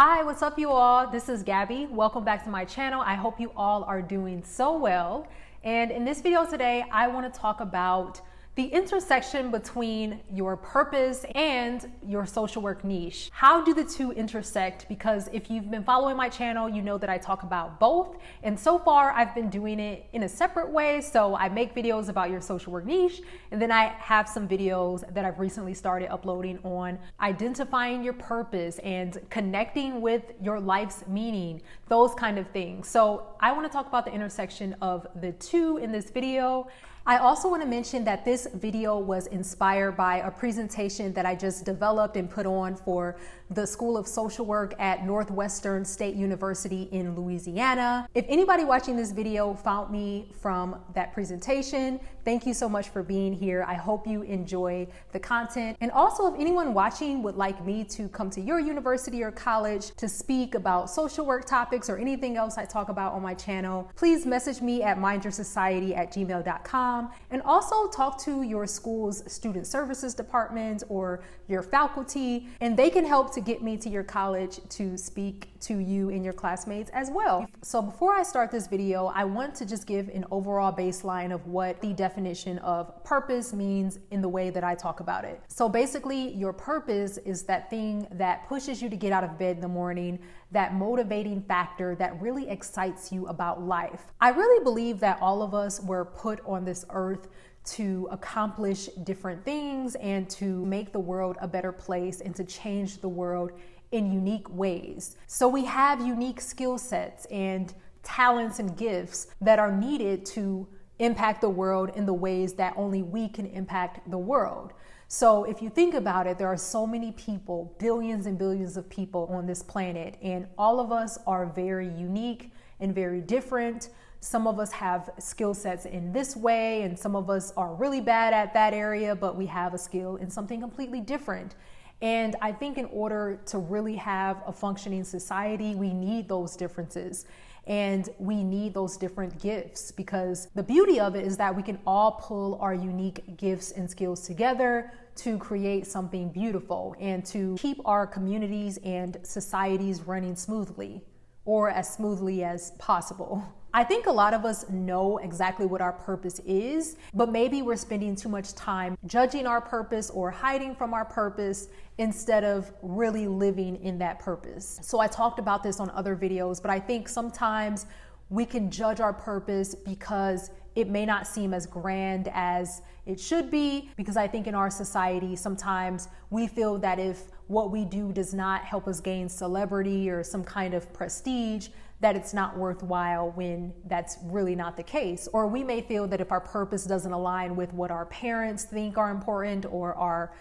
Hi, what's up you all? This is Gabby. Welcome back to my channel. I hope you all are doing so well. And in this video today, I want to talk about the intersection between your purpose and your social work niche. How do the two intersect? Because if you've been following my channel, you know that I talk about both. And so far, I've been doing it in a separate way. So I make videos about your social work niche, and then I have some videos that I've recently started uploading on identifying your purpose and connecting with your life's meaning, those kind of things. So I want to talk about the intersection of the two in this video. I also want to mention that this video was inspired by a presentation that I just developed and put on for the School of Social Work at Northwestern State University in Louisiana. If anybody watching this video found me from that presentation, thank you so much for being here. I hope you enjoy the content. And also, if anyone watching would like me to come to your university or college to speak about social work topics or anything else I talk about on my channel, please message me at mindyoursociety@gmail.com. And also talk to your school's student services department or your faculty, and they can help to get me to your college to speak to you and your classmates as well. So before I start this video, I want to just give an overall baseline of what the definition of purpose means in the way that I talk about it. So basically, your purpose is that thing that pushes you to get out of bed in the morning, that motivating factor that really excites you about life. I really believe that all of us were put on this earth to accomplish different things and to make the world a better place and to change the world in unique ways. So we have unique skill sets and talents and gifts that are needed to impact the world in the ways that only we can impact the world. So if you think about it, there are so many people, billions and billions of people on this planet, and all of us are very unique and very different. Some of us have skill sets in this way, and some of us are really bad at that area, but we have a skill in something completely different. And I think in order to really have a functioning society, we need those differences and we need those different gifts, because the beauty of it is that we can all pull our unique gifts and skills together to create something beautiful and to keep our communities and societies running smoothly, or as smoothly as possible. I think a lot of us know exactly what our purpose is, but maybe we're spending too much time judging our purpose or hiding from our purpose instead of really living in that purpose. So I talked about this on other videos, but I think sometimes we can judge our purpose because it may not seem as grand as it should be, because I think in our society, sometimes we feel that if what we do does not help us gain celebrity or some kind of prestige, that it's not worthwhile, when that's really not the case. Or we may feel that if our purpose doesn't align with what our parents think are important, or our,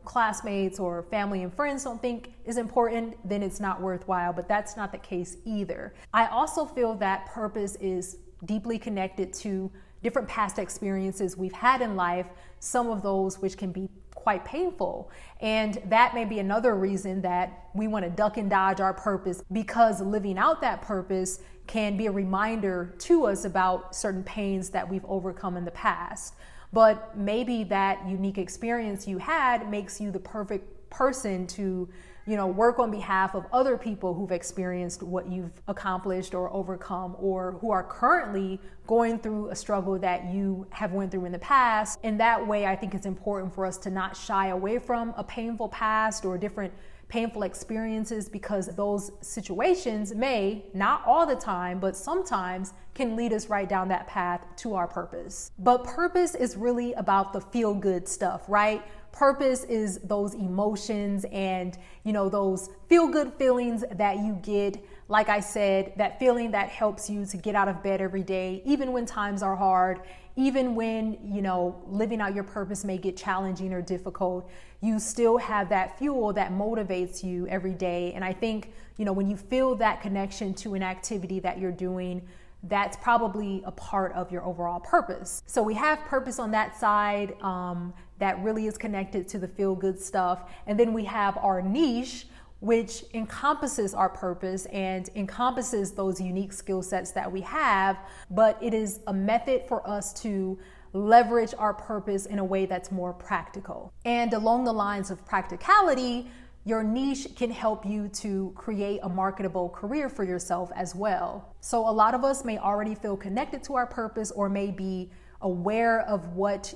classmates or family and friends don't think is important, then it's not worthwhile. But that's not the case either. I also feel that purpose is deeply connected to different past experiences we've had in life, some of those which can be quite painful. And that may be another reason that we want to duck and dodge our purpose, because living out that purpose can be a reminder to us about certain pains that we've overcome in the past. But maybe that unique experience you had makes you the perfect person to work on behalf of other people who've experienced what you've accomplished or overcome, or who are currently going through a struggle that you have went through in the past. In that way, I think it's important for us to not shy away from a painful past or different painful experiences, because those situations may, not all the time, but sometimes can lead us right down that path to our purpose. But purpose is really about the feel-good stuff, right? Purpose is those emotions and, those feel-good feelings that you get. Like I said, that feeling that helps you to get out of bed every day, even when times are hard, even when, living out your purpose may get challenging or difficult, you still have that fuel that motivates you every day. And I think, when you feel that connection to an activity that you're doing, that's probably a part of your overall purpose. So we have purpose on that side that really is connected to the feel-good stuff. And then we have our niche, which encompasses our purpose and encompasses those unique skill sets that we have, but it is a method for us to leverage our purpose in a way that's more practical. And along the lines of practicality, your niche can help you to create a marketable career for yourself as well. So a lot of us may already feel connected to our purpose, or may be aware of what,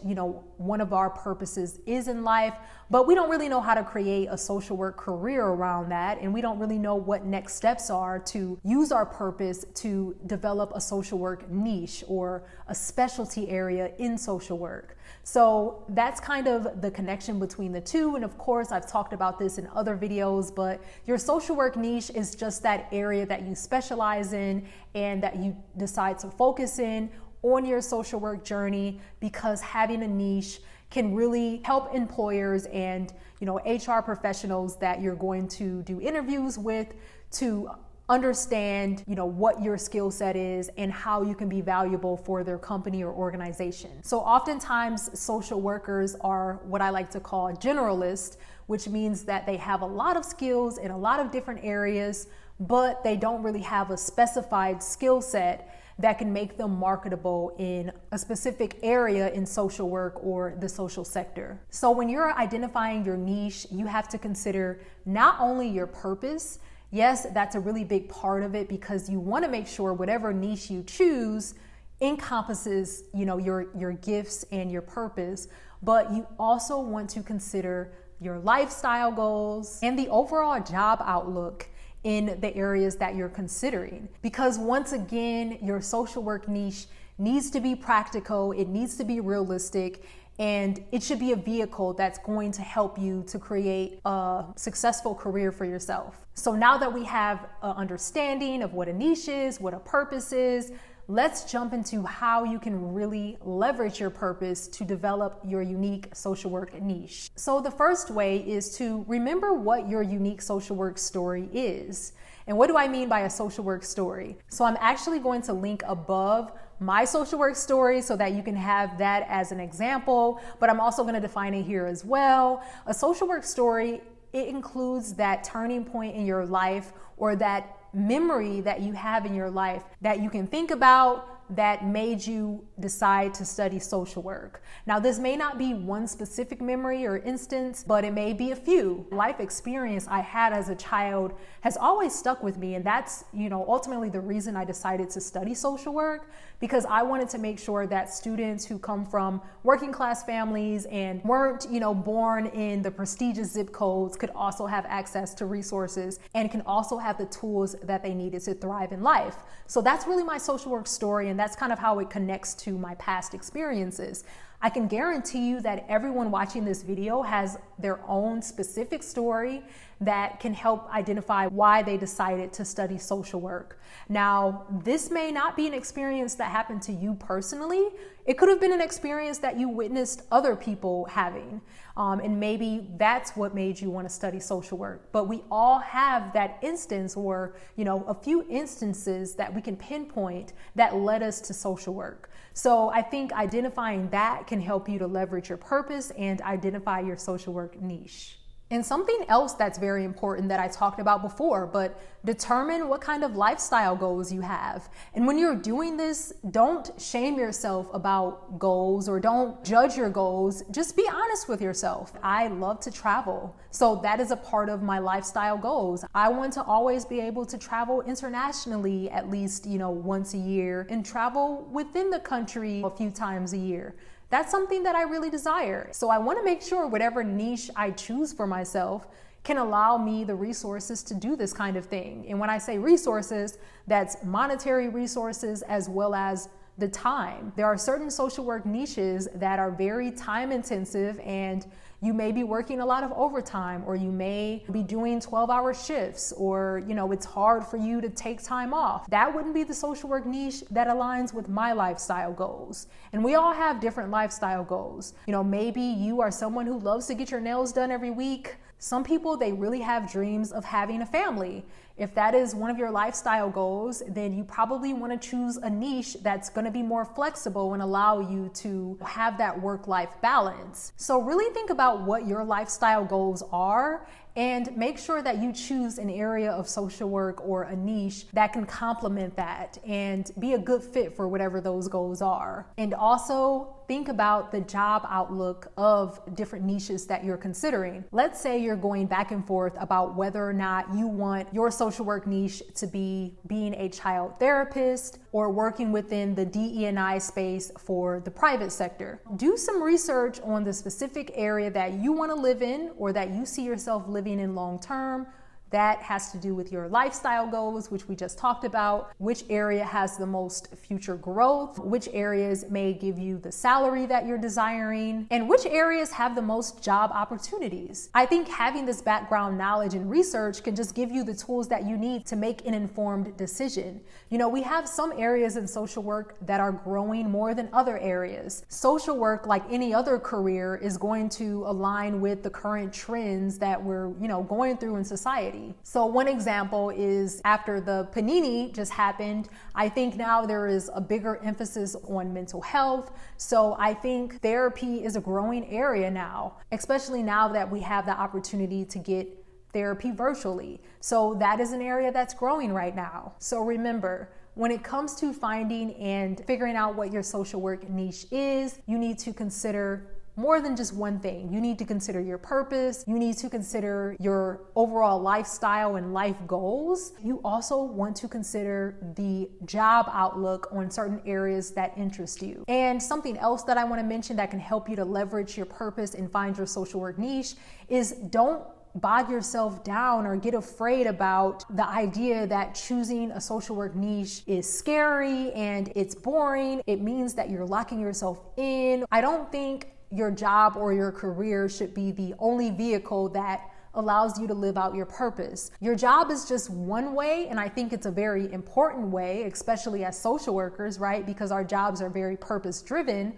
one of our purposes is in life, but we don't really know how to create a social work career around that. And we don't really know what next steps are to use our purpose to develop a social work niche or a specialty area in social work. So that's kind of the connection between the two. And of course, I've talked about this in other videos, but your social work niche is just that area that you specialize in and that you decide to focus in on your social work journey, because having a niche can really help employers and HR professionals that you're going to do interviews with to understand what your skill set is and how you can be valuable for their company or organization. So oftentimes social workers are what I like to call generalists, which means that they have a lot of skills in a lot of different areas, but they don't really have a specified skill set that can make them marketable in a specific area in social work or the social sector. So when you're identifying your niche, you have to consider not only your purpose. Yes, that's a really big part of it, because you want to make sure whatever niche you choose encompasses, your gifts and your purpose, but you also want to consider your lifestyle goals and the overall job outlook in the areas that you're considering. Because once again, your social work niche needs to be practical, it needs to be realistic, and it should be a vehicle that's going to help you to create a successful career for yourself. So now that we have an understanding of what a niche is, what a purpose is, let's jump into how you can really leverage your purpose to develop your unique social work niche. So the first way is to remember what your unique social work story is. And what do I mean by a social work story? So I'm actually going to link above my social work story so that you can have that as an example, but I'm also going to define it here as well. A social work story, it includes that turning point in your life, or that memory that you have in your life that you can think about that made you decide to study social work. Now, this may not be one specific memory or instance, but it may be a few. Life experience I had as a child has always stuck with me, and that's, ultimately the reason I decided to study social work, because I wanted to make sure that students who come from working class families and weren't, born in the prestigious zip codes could also have access to resources and can also have the tools that they needed to thrive in life. So that's really my social work story, and that's kind of how it connects to my past experiences. I can guarantee you that everyone watching this video has their own specific story that can help identify why they decided to study social work. Now, this may not be an experience that happened to you personally. It could have been an experience that you witnessed other people having. And maybe that's what made you want to study social work. But we all have that instance, or, a few instances that we can pinpoint that led us to social work. So I think identifying that can help you to leverage your purpose and identify your social work niche. And something else that's very important that I talked about before, but determine what kind of lifestyle goals you have. And when you're doing this, don't shame yourself about goals or don't judge your goals. Just be honest with yourself. I love to travel, so that is a part of my lifestyle goals. I want to always be able to travel internationally at least, once a year, and travel within the country a few times a year. That's something that I really desire. So I want to make sure whatever niche I choose for myself can allow me the resources to do this kind of thing. And when I say resources, that's monetary resources as well as the time. There are certain social work niches that are very time intensive, and you may be working a lot of overtime, or you may be doing 12-hour shifts, or it's hard for you to take time off. That wouldn't be the social work niche that aligns with my lifestyle goals. And we all have different lifestyle goals. Maybe you are someone who loves to get your nails done every week. Some people, they really have dreams of having a family. If that is one of your lifestyle goals, then you probably want to choose a niche that's going to be more flexible and allow you to have that work-life balance. So really think about what your lifestyle goals are And make sure that you choose an area of social work or a niche that can complement that and be a good fit for whatever those goals are. And also think about the job outlook of different niches that you're considering. Let's say you're going back and forth about whether or not you want your social work niche to be being a child therapist or working within the DE&I space for the private sector. Do some research on the specific area that you want to live in or that you see yourself living in long term. That has to do with your lifestyle goals, which we just talked about, which area has the most future growth, which areas may give you the salary that you're desiring, and which areas have the most job opportunities. I think having this background knowledge and research can just give you the tools that you need to make an informed decision. You know, we have some areas in social work that are growing more than other areas. Social work, like any other career, is going to align with the current trends that we're, going through in society. So one example is after the panini just happened, I think now there is a bigger emphasis on mental health. So I think therapy is a growing area now, especially now that we have the opportunity to get therapy virtually. So that is an area that's growing right now. So remember, when it comes to finding and figuring out what your social work niche is, you need to consider more than just one thing. You need to consider your purpose. You need to consider your overall lifestyle and life goals. You also want to consider the job outlook on certain areas that interest you. And something else that I want to mention that can help you to leverage your purpose and find your social work niche is don't bog yourself down or get afraid about the idea that choosing a social work niche is scary and it's boring. It means that you're locking yourself in. I don't think your job or your career should be the only vehicle that allows you to live out your purpose. Your job is just one way, and I think it's a very important way, especially as social workers, right? Because our jobs are very purpose-driven.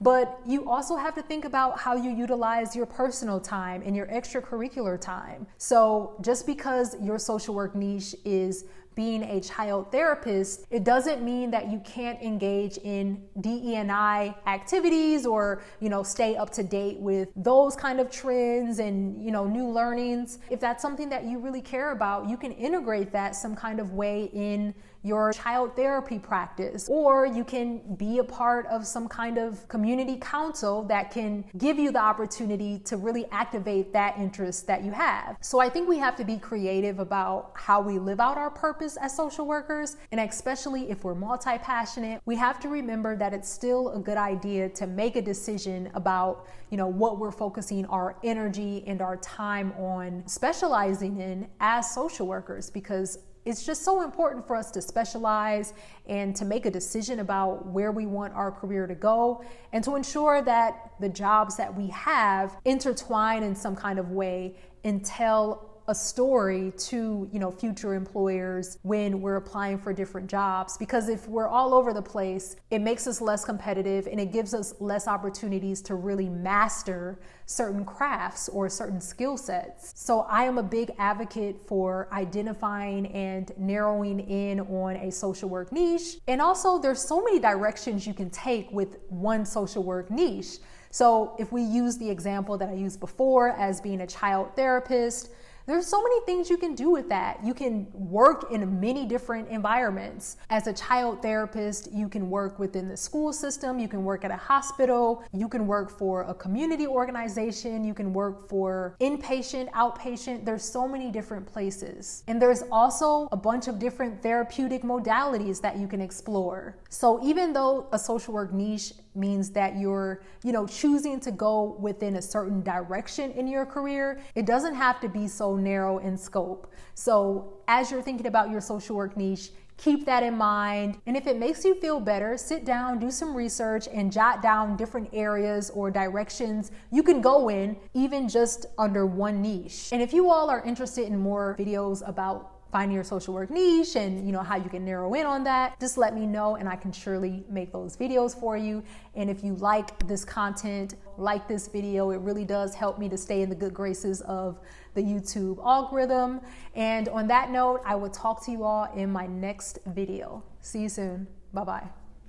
But you also have to think about how you utilize your personal time and your extracurricular time. So just because your social work niche is being a child therapist, it doesn't mean that you can't engage in DE&I activities or, stay up to date with those kind of trends and, new learnings. If that's something that you really care about, you can integrate that some kind of way in your child therapy practice, or you can be a part of some kind of community council that can give you the opportunity to really activate that interest that you have. So I think we have to be creative about how we live out our purpose as social workers, and especially if we're multi-passionate, we have to remember that it's still a good idea to make a decision about, what we're focusing our energy and our time on specializing in as social workers, because it's just so important for us to specialize and to make a decision about where we want our career to go, and to ensure that the jobs that we have intertwine in some kind of way and tell a story to, future employers when we're applying for different jobs. Because if we're all over the place, it makes us less competitive and it gives us less opportunities to really master certain crafts or certain skill sets. So I am a big advocate for identifying and narrowing in on a social work niche. And also there's so many directions you can take with one social work niche. So if we use the example that I used before as being a child therapist, there's so many things you can do with that. You can work in many different environments. As a child therapist, you can work within the school system, you can work at a hospital, you can work for a community organization, you can work for inpatient, outpatient. There's so many different places. And there's also a bunch of different therapeutic modalities that you can explore. So even though a social work niche means that you're, choosing to go within a certain direction in your career, it doesn't have to be so narrow in scope. So as you're thinking about your social work niche, keep that in mind. And if it makes you feel better, sit down, do some research, and jot down different areas or directions you can go in, even just under one niche. And if you all are interested in more videos about finding your social work niche and how you can narrow in on that, just let me know and I can surely make those videos for you. And if you like this content, like this video, it really does help me to stay in the good graces of the YouTube algorithm. And on that note, I will talk to you all in my next video. See you soon. Bye-bye.